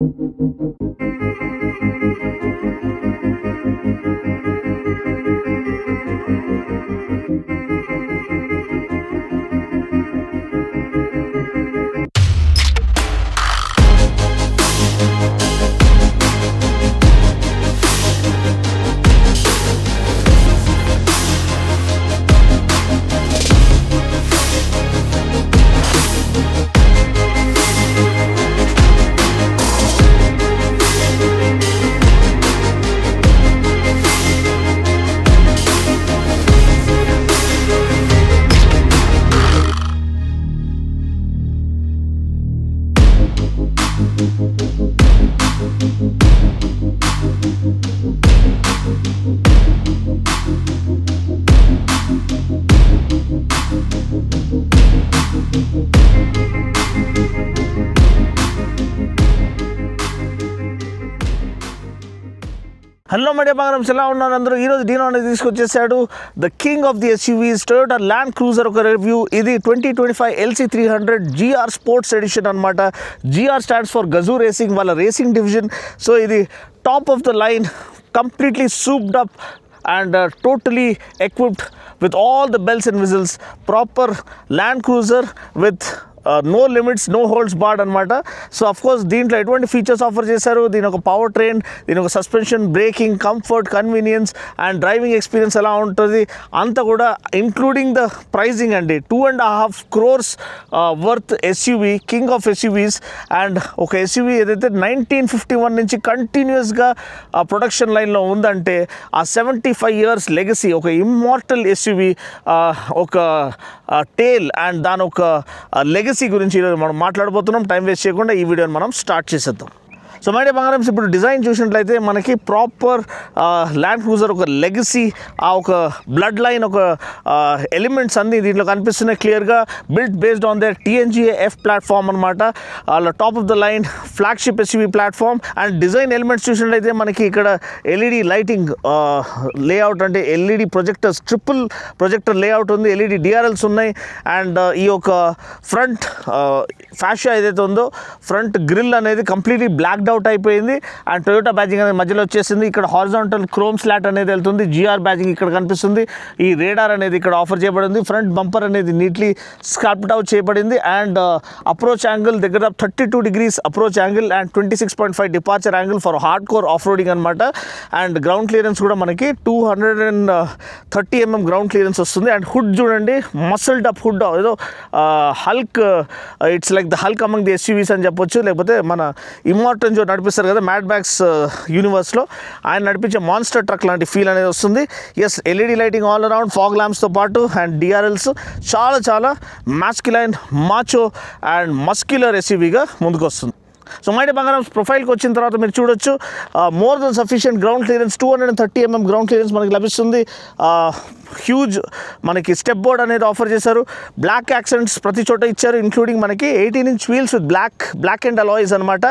Hello my dear Bangarams, ఎలా ఉన్నారు అందరూ? ఈ రోజు డీనో అనేది తీసుకొచ్చేసాడు the king of the SUVs Toyota Land Cruiser ఒక రివ్యూ. ఇది 2025 LC300 GR స్పోర్ట్స్ ఎడిషన్ అన్నమాట. GR stands for Gazoo racing, వాళ్ళ రేసింగ్ డివిజన్. సో ఇది top of the line, completely souped up and totally equipped with all the bells and whistles. Proper Land Cruiser with no limits, no holds barred అనమాట. So of course దీంట్లో ఎటువంటి features offer చేశారు, దీని ఒక power train, దీని ఒక suspension, breaking, comfort, convenience and driving experience ఎలా ఉంటుంది అంతా కూడా ఇంక్లూడింగ్ ద ప్రైజింగ్ అండి. 2.5 crores worth SUV, king of SUVs. And ఒక SUV ఏదైతే 1951 నుంచి కంటిన్యూస్గా ప్రొడక్షన్ లైన్లో ఉందంటే ఆ 75 years లెగసీ, ఒక ఇమ్మార్టల్ SUV, ఒక టేల్ అండ్ దాని ఒక లెగసీ గురించి ఈరోజు మనం మాట్లాడబోతున్నాం. టైం వేస్ట్ చేయకుండా ఈ వీడియోని మనం స్టార్ట్ చేసేద్దాం. సో మై డియర్ బంగారమ్స్, ఇప్పుడు డిజైన్ చూసినట్లయితే మనకి ప్రాపర్ ల్యాండ్ క్రూజర్ ఒక లెగసీ, ఆ ఒక బ్లడ్ లైన్, ఒక ఎలిమెంట్స్ అన్నీ దీంట్లో కనిపిస్తున్నాయి క్లియర్గా. Built based on their TNGA-F platform అనమాట. Top of the line flagship SUV platform. And design elements చూసినట్లయితే మనకి ఇక్కడ LED లైటింగ్ లేఅవుట్, అంటే LED projectors, triple projector layout ఉంది, LED DRLs ఉన్నాయి. అండ్ ఈ యొక్క ఫ్రంట్ ఫ్యాషియా ఏదైతే ఉందో, ఫ్రంట్ గ్రిల్ అనేది కంప్లీట్లీ బ్లాక్ అవుట్ అయిపోయింది. అండ్ టొయోటా బ్యాజింగ్ అనేది మధ్యలో వచ్చేసింది. ఇక్కడ హారిజాంటల్ క్రోమ్ స్లాట్ అనేది వెళ్తుంది, GR బ్యాజింగ్ ఇక్కడ కనిపిస్తుంది. ఈ రేడార్ అనేది ఇక్కడ ఆఫర్ చేయబడింది. ఫ్రంట్ బంపర్ అనేది నీట్లీ స్కాల్ప్డ్ అవుట్ చేయబడింది. అండ్ అప్రోచ్ యాంగిల్ దగ్గర 32 degrees approach angle and 26.5 departure angle for hard core off roading అనమాట. అండ్ గ్రౌండ్ క్లియరెన్స్ కూడా మనకి 230 mm గ్రౌండ్ క్లియరెన్స్ వస్తుంది. అండ్ హుడ్ చూడండి, మసిల్డ్ అప్ హుడ్, ఏదో Hulk, it's like the Hulk among the SUVs అని చెప్పొచ్చు. లేకపోతే మన ఇమ్మోర్టల్ నడిపిస్తారు కదా మ్యాడ్ మ్యాక్స్ యూనివర్స్లో, ఆయన నడిపించే మాన్స్టర్ ట్రక్ లాంటి ఫీల్ అనేది వస్తుంది. Yes, LED lighting all around, fog ల్యాంప్స్తో పాటు అండ్ DRLs. చాలా చాలా మాస్క్యులైన్, మాచో అండ్ మస్క్యులర్ SUVగా ముందుకు వస్తుంది. సో మై డియర్ బంగారం, ప్రొఫైల్కి వచ్చిన తర్వాత మీరు చూడొచ్చు more than sufficient ground clearance, 230 mm ground clearance మనకి లభిస్తుంది. హ్యూజ్ మనకి స్టెప్ బోర్డ్ అనేది ఆఫర్ చేశారు. బ్లాక్ యాక్సెంట్స్ ప్రతి చోట ఇచ్చారు, ఇంక్లూడింగ్ మనకి 18-inch wheels with black and alloys అనమాట.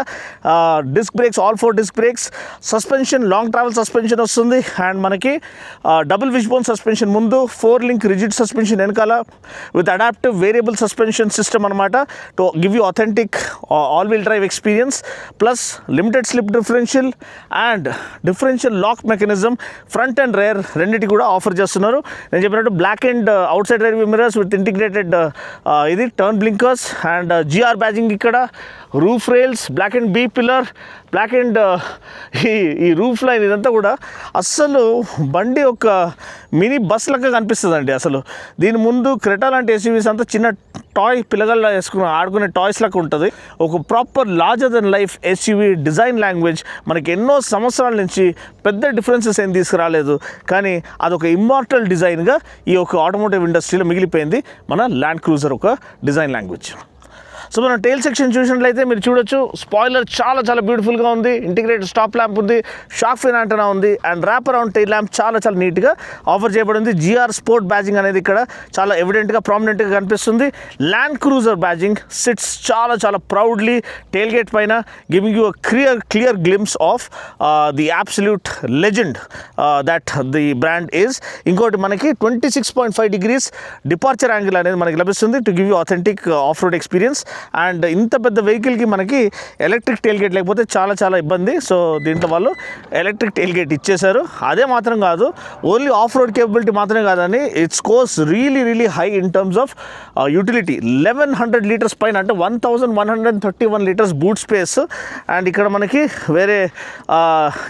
Disc brakes, all 4 disc brakes. Suspension long travel suspension వస్తుంది. అండ్ మనకి డబుల్ విష్బోన్ సస్పెన్షన్ ముందు, 4-link రిజిడ్ సస్పెన్షన్ వెనకాల with adaptive variable suspension system అనమాట, to give you authentic all wheel drive experience. Plus limited slip differential and differential lock mechanism front and rear రెండింటి కూడా offer చేస్తున్నారు. నేను చెప్పినట్టు black and outside ride mirrors with integrated ఇది turn blinkers and GR badging ఇక్కడ. Roof rails, black and B pillar, black and ఈ roof line, ఇదంతా కూడా అస్సలు బండి ఒక మినీ బస్ లాగా కనిపిస్తుందండి. అసలు దీని ముందు క్రెటా లాంటి SUVs అంతా చిన్న టాయ్, పిల్లగల్లో వేసుకుని ఆడుకునే టాయ్స్ లాగా ఉంటుంది. ఒక proper larger than life SUV design language మనకి ఎన్నో సంవత్సరాల నుంచి పెద్ద డిఫరెన్సెస్ ఏం తీసుకురాలేదు, కానీ అదొక ఇమ్మార్టల్ డిజైన్గా ఈ యొక్క ఆటోమోటివ్ ఇండస్ట్రీలో మిగిలిపోయింది మన ల్యాండ్ క్రూజర్ ఒక డిజైన్ లాంగ్వేజ్. సో మనం టైల్ సెక్షన్ చూసినట్లయితే మీరు చూడొచ్చు, స్పాయిలర్ చాలా చాలా బ్యూటిఫుల్గా ఉంది, ఇంటిగ్రేటెడ్ స్టాప్ ల్యాంప్ ఉంది, షాక్ ఫిన్ యాంటెనా ఉంది and rap around tail lamp చాలా చాలా నీట్గా ఆఫర్ చేయబడింది. GR స్పోర్ట్ బ్యాజింగ్ అనేది ఇక్కడ చాలా ఎవిడెంట్గా, ప్రామినెంట్గా కనిపిస్తుంది. ల్యాండ్ క్రూజర్ బ్యాజింగ్ సిట్స్ చాలా చాలా ప్రౌడ్లీ టైల్ గేట్ పైన, giving you a clear glimpse of the absolute legend that the brand is. ఇంకోటి మనకి 26.5 degrees డిపార్చర్ యాంగిల్ అనేది మనకి లభిస్తుంది to give you authentic of road experience. And ఇంత పెద్ద వెహికల్కి మనకి ఎలక్ట్రిక్ టెయిల్ గేట్ లేకపోతే చాలా ఇబ్బంది. సో దీంట్లో వాళ్ళు ఎలక్ట్రిక్ టెయిల్ గేట్ ఇచ్చేశారు. అదే మాత్రం కాదు, ఓన్లీ ఆఫ్ రోడ్ కేపబిలిటీ మాత్రమే కాదని it's course really high in terms of utility. 1100 litres పైన, అంటే 1131 లీటర్స్ బూట్ స్పేస్. అండ్ ఇక్కడ మనకి వేరే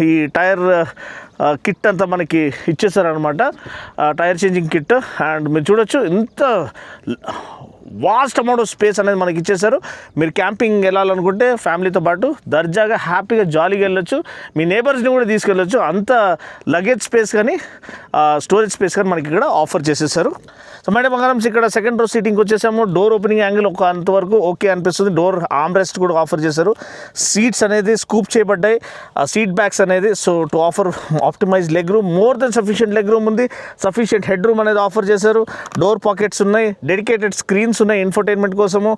ఈ టైర్ కిట్ అంతా మనకి ఇచ్చేసారనమాట, టైర్ చేంజింగ్ కిట్. అండ్ మీరు చూడొచ్చు ఇంత వాస్ట్ అమౌంట్ ఆఫ్ స్పేస్ అనేది మనకి ఇచ్చేసారు. మీరు క్యాంపింగ్ వెళ్ళాలనుకుంటే ఫ్యామిలీతో పాటు దర్జాగా హ్యాపీగా జాలీగా వెళ్ళొచ్చు, మీ నేబర్స్ని కూడా తీసుకెళ్ళొచ్చు. అంత లగేజ్ స్పేస్ కానీ స్టోరేజ్ స్పేస్ కానీ మనకి ఇక్కడ ఆఫర్ చేసేసారు. సో మేడం బంగారం ఇక్కడ సెకండ్ రో సీటింగ్కి వచ్చేసాము. డోర్ ఓపెనింగ్ యాంగిల్ ఒక అంతవరకు ఓకే అనిపిస్తుంది. డోర్ ఆర్మ్ రెస్ట్ కూడా ఆఫర్ చేశారు. సీట్స్ అనేది స్కూప్ చేయబడ్డాయి, సీట్ బ్యాక్స్ అనేది. So to offer optimise leg room, more than sufficient leg room ఉంది, సఫిషియంట్ హెడ్ రూమ్ అనేది ఆఫర్ చేశారు. డోర్ పాకెట్స్ ఉన్నాయి, డెడికేటెడ్ స్క్రీన్స్ ఉన్నాయి ఇన్ఫోటైన్మెంట్ కోసము.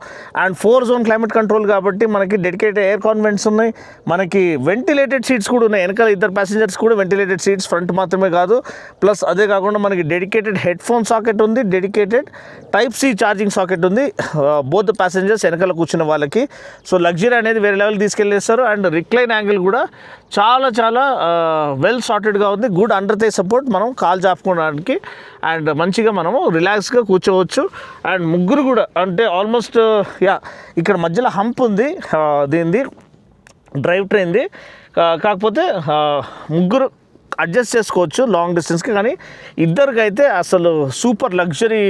అండ్ 4 జోన్ క్లైమేట్ కంట్రోల్ కాబట్టి మనకి డెడికేటెడ్ ఎయిర్ కాన్వెంట్స్ ఉన్నాయి. మనకి వెంటిలేటెడ్ సీట్స్ కూడా ఉన్నాయి, వెనకాల 2 ప్యాసింజర్స్ కూడా వెంటిలేటెడ్ సీట్స్, ఫ్రంట్ మాత్రమే కాదు. ప్లస్ అదే కాకుండా మనకి డెడికేటెడ్ హెడ్ ఫోన్ సాకెట్ ఉంది, dedicated type C charging socket ఉంది బోత్ ద ప్యాసింజర్స్, వెనకాల కూర్చున్న వాళ్ళకి. సో లగ్జరీ అనేది వేరే లెవెల్ తీసుకెళ్ళేస్తారు. అండ్ రిక్లైన్ యాంగిల్ కూడా చాలా వెల్ సార్టెడ్గా ఉంది. గుడ్ అండర్ థై సపోర్ట్, మనం కాల్ చాపుకోవడానికి అండ్ మంచిగా మనము రిలాక్స్గా కూర్చోవచ్చు. అండ్ ముగ్గురు కూడా అంటే ఆల్మోస్ట్ ఇక్కడ మధ్యలో హంప్ ఉంది దీనిది, డ్రైవ్ ట్రైన్ది. కాకపోతే ముగ్గురు అడ్జస్ట్ చేసుకోవచ్చు లాంగ్ డిస్టెన్స్కి. కానీ ఇద్దరికైతే అసలు సూపర్ లగ్జరీ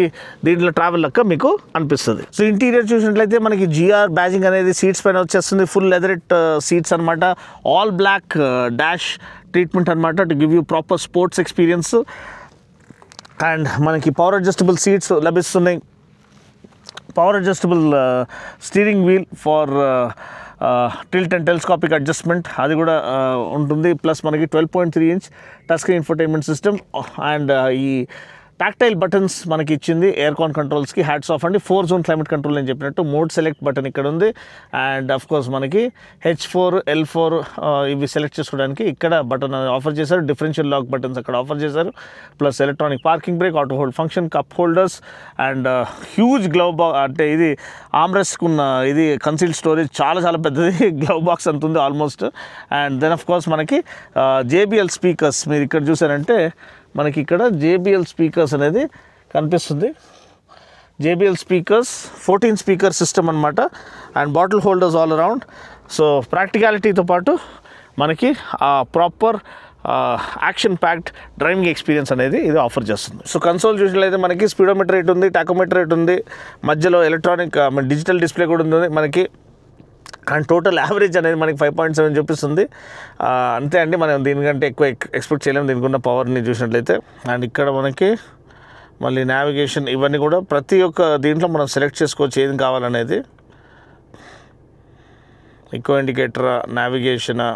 దీంట్లో ట్రావెల్ లెక్క మీకు అనిపిస్తుంది. సో ఇంటీరియర్ చూసినట్లయితే మనకి జిఆర్ బ్యాజింగ్ అనేది సీట్స్ పైన వచ్చేస్తుంది. ఫుల్ లెదరెట్ సీట్స్ అనమాట, ఆల్ బ్లాక్ డాష్ ట్రీట్మెంట్ అనమాట to give you proper sports experience. And మనకి పవర్ అడ్జస్టబుల్ సీట్స్ లభిస్తున్నాయి, power adjustable steering wheel for tilt and telescopic adjustment అది కూడా ఉంటుంది. ప్లస్ మనకి 12.3 inch touch screen infotainment system. And ఈ tactile buttons మనకి ఇచ్చింది ఎయిర్ కాన్ కంట్రోల్స్కి, హ్యాట్స్ ఆఫ్ అండి. 4 జోన్ క్లైమేట్ కంట్రోల్ నేను చెప్పినట్టు మోడ్ సెలెక్ట్ బటన్ ఇక్కడ ఉంది. అండ్ అఫ్ కోర్స్ మనకి H4 L4 ఇవి సెలెక్ట్ చేసుకోవడానికి ఇక్కడ బటన్ ఆఫర్ చేశారు. డిఫరెన్షియల్ లాక్ బటన్స్ అక్కడ ఆఫర్ చేశారు. Plus electronic parking break, auto hold function, cup holders and huge glove box, అంటే ఇది ఆమ్రెస్ట్కి ఉన్న ఇది కన్సీల్డ్ స్టోరేజ్ చాలా పెద్దది, గ్లవ్ బాక్స్ అంత ఉంది almost. And then of course మనకి JBL స్పీకర్స్ మీరు ఇక్కడ చూసారంటే మనకి ఇక్కడ JBL స్పీకర్స్ అనేది కనిపిస్తుంది. JBL స్పీకర్స్ 14 స్పీకర్ సిస్టమ్ అనమాట. And bottle holders all around. So ప్రాక్టికాలిటీతో పాటు మనకి proper action packed driving experience అనేది ఇది ఆఫర్ చేస్తుంది. సో కన్సోల్ చూసినట్లయితే మనకి స్పీడోమీటర్ రేట్ ఉంది, టాకోమీటర్ రేట్ ఉంది, మధ్యలో ఎలక్ట్రానిక్ డిజిటల్ డిస్ప్లే కూడా ఉంది మనకి. అండ్ టోటల్ యావరేజ్ అనేది మనకి 5.7 చూపిస్తుంది. అంతే అండి, మనం దీనికంటే ఎక్కువ ఎక్స్పెక్ట్ చేయలేము దీనికి ఉన్న పవర్ని చూసినట్లయితే. అండ్ ఇక్కడ మనకి మళ్ళీ నావిగేషన్ ఇవన్నీ కూడా ప్రతి ఒక్క దీంట్లో మనం సెలెక్ట్ చేసుకోవచ్చు ఏది కావాలనేది. ఈకో ఇండికేటరా, నావిగేషనా,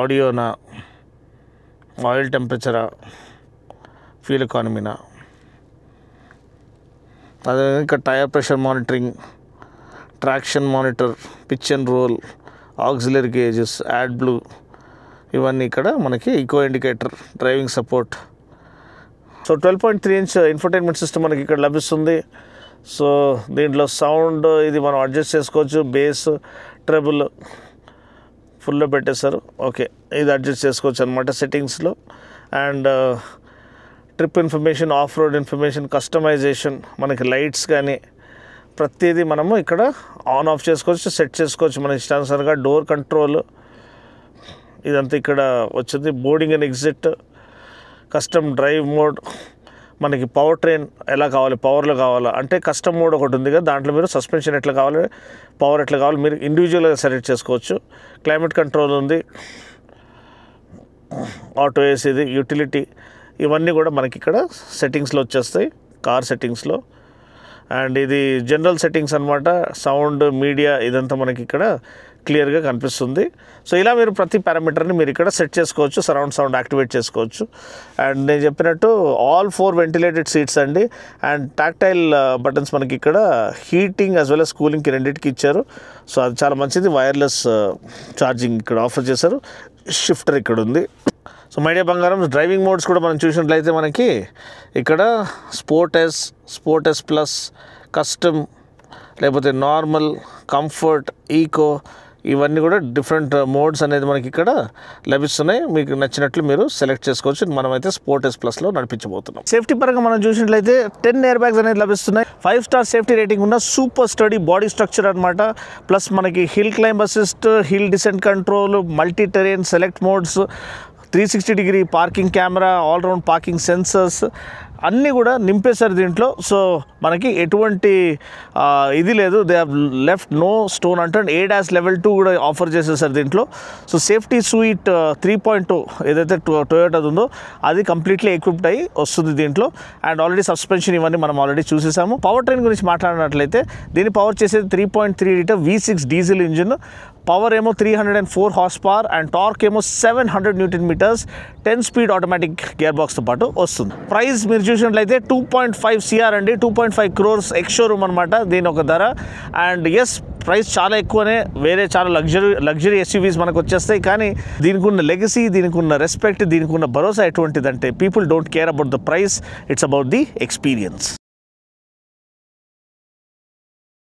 ఆడియోనా, ఆయిల్ టెంపరేచరా, ఫ్యూల్ ఎకానమీనా, అదే ఇక్కడ tyre pressure monitoring, traction monitor, pitch and roll, auxiliary gauges, AdBlue, ఇవన్నీ ఇక్కడ మనకి eco indicator, driving support. So 12.3 inch infotainment system మనకి ఇక్కడ లభిస్తుంది. సో దీంట్లో సౌండ్ ఇది మనం అడ్జస్ట్ చేసుకోవచ్చు, బేస్ ట్రెబుల్ ఫుల్లో పెట్టేశారు. ఓకే, ఇది అడ్జస్ట్ చేసుకోవచ్చు అనమాట సెట్టింగ్స్లో. And trip information, off road information, customization, మనకి లైట్స్ కానీ ప్రతిదీ మనము ఇక్కడ ఆన్ ఆఫ్ చేసుకోవచ్చు, సెట్ చేసుకోవచ్చు మన ఇష్టానుసారంగా. డోర్ కంట్రోల్ ఇదంతా ఇక్కడ వచ్చింది. Boarding and exit, custom drive mode, మనకి పవర్ ట్రైన్ ఎలా కావాలి, పవర్లో కావాలా అంటే కస్టమ్ మోడ్ ఒకటి ఉంది కదా, దాంట్లో మీరు సస్పెన్షన్ ఎట్లా కావాలి, పవర్ ఎట్లా కావాలి మీరు ఇండివిజువల్గా సెలెక్ట్ చేసుకోవచ్చు. క్లైమేట్ కంట్రోల్ ఉంది, ఆటో ఏసీ, ఇది యూటిలిటీ, ఇవన్నీ కూడా మనకి ఇక్కడ సెట్టింగ్స్లో వచ్చేస్తాయి కార్ సెట్టింగ్స్లో. అండ్ ఇది జనరల్ సెట్టింగ్స్ అనమాట, సౌండ్, మీడియా ఇదంతా మనకి ఇక్కడ క్లియర్గా కనిపిస్తుంది. సో ఇలా మీరు ప్రతి పారామీటర్ని మీరు ఇక్కడ సెట్ చేసుకోవచ్చు, సరౌండ్ సౌండ్ యాక్టివేట్ చేసుకోవచ్చు. అండ్ నేను చెప్పినట్టు ఆల్ 4 వెంటిలేటెడ్ సీట్స్ అండి. అండ్ టాక్టైల్ బటన్స్ మనకి ఇక్కడ హీటింగ్ యాజ్ వెల్ as కూలింగ్కి రెండింటికి ఇచ్చారు. సో అది చాలా మంచిది. వైర్లెస్ ఛార్జింగ్ ఇక్కడ ఆఫర్ చేశారు. షిఫ్టర్ ఇక్కడ ఉంది. సో మైడియా బంగారం డ్రైవింగ్ మోడ్స్ కూడా మనం చూసినట్లయితే మనకి ఇక్కడ స్పోర్ట్ ఎస్ ప్లస్, కస్టమ్, లేకపోతే నార్మల్, కంఫర్ట్, ఈకో, ఇవన్నీ కూడా డిఫరెంట్ మోడ్స్ అనేది మనకి ఇక్కడ లభిస్తున్నాయి. మీకు నచ్చినట్లు మీరు సెలెక్ట్ చేసుకోవచ్చు. మనమైతే స్పోర్ట్ ఎస్ ప్లస్లో నడిపించబోతున్నాం. సేఫ్టీ పరంగా మనం చూసినట్లయితే 10 ఎయిర్ బ్యాగ్స్ అనేది లభిస్తున్నాయి. 5 స్టార్ సేఫ్టీ రేటింగ్ ఉన్న సూపర్ స్టడీ బాడీ స్ట్రక్చర్ అనమాట. ప్లస్ మనకి hill climb assist, hill descent control, multi terrain select modes, 360 degree parking camera, all round parking sensors అన్నీ కూడా నింపేశారు దీంట్లో. సో మనకి ఎటువంటి ఇది లేదు. They have left no stone అంటే ADAS లెవెల్ 2 కూడా ఆఫర్ చేసేసారు దీంట్లో. సో సేఫ్టీ సూయిట్ 3.2 ఏదైతే టొయోటాది ఉందో అది కంప్లీట్లీ ఎక్విప్డ్ అయ్యి వస్తుంది దీంట్లో. అండ్ ఆల్రెడీ సస్పెన్షన్ ఇవన్నీ మనం ఆల్రెడీ చూసేసాము. పవర్ ట్రైన్ గురించి మాట్లాడినట్లయితే దీన్ని పవర్ చేసేది 3.3 litre V6 diesel engine. Power ఏమో 304 హార్స్ పవర్ అండ్ టార్క్ ఏమో 700 newton meters. 10 speed automatic gear బాక్స్తో పాటు వస్తుంది. ప్రైస్ మీరు చూసినట్లయితే 2.5 CR అండి, 2.5 crores ఎక్స్ షోరూమ్ అనమాట దీని ఒక ధర. అండ్ ఎస్, ప్రైస్ చాలా ఎక్కువనే. వేరే చాలా లగ్జరీ SUVs మనకు వచ్చేస్తాయి, కానీ దీనికి ఉన్న లెగసీ, దీనికి ఉన్న రెస్పెక్ట్, దీనికి ఉన్న భరోసా ఎటువంటిదంటే people don't care about the price, it's about the experience.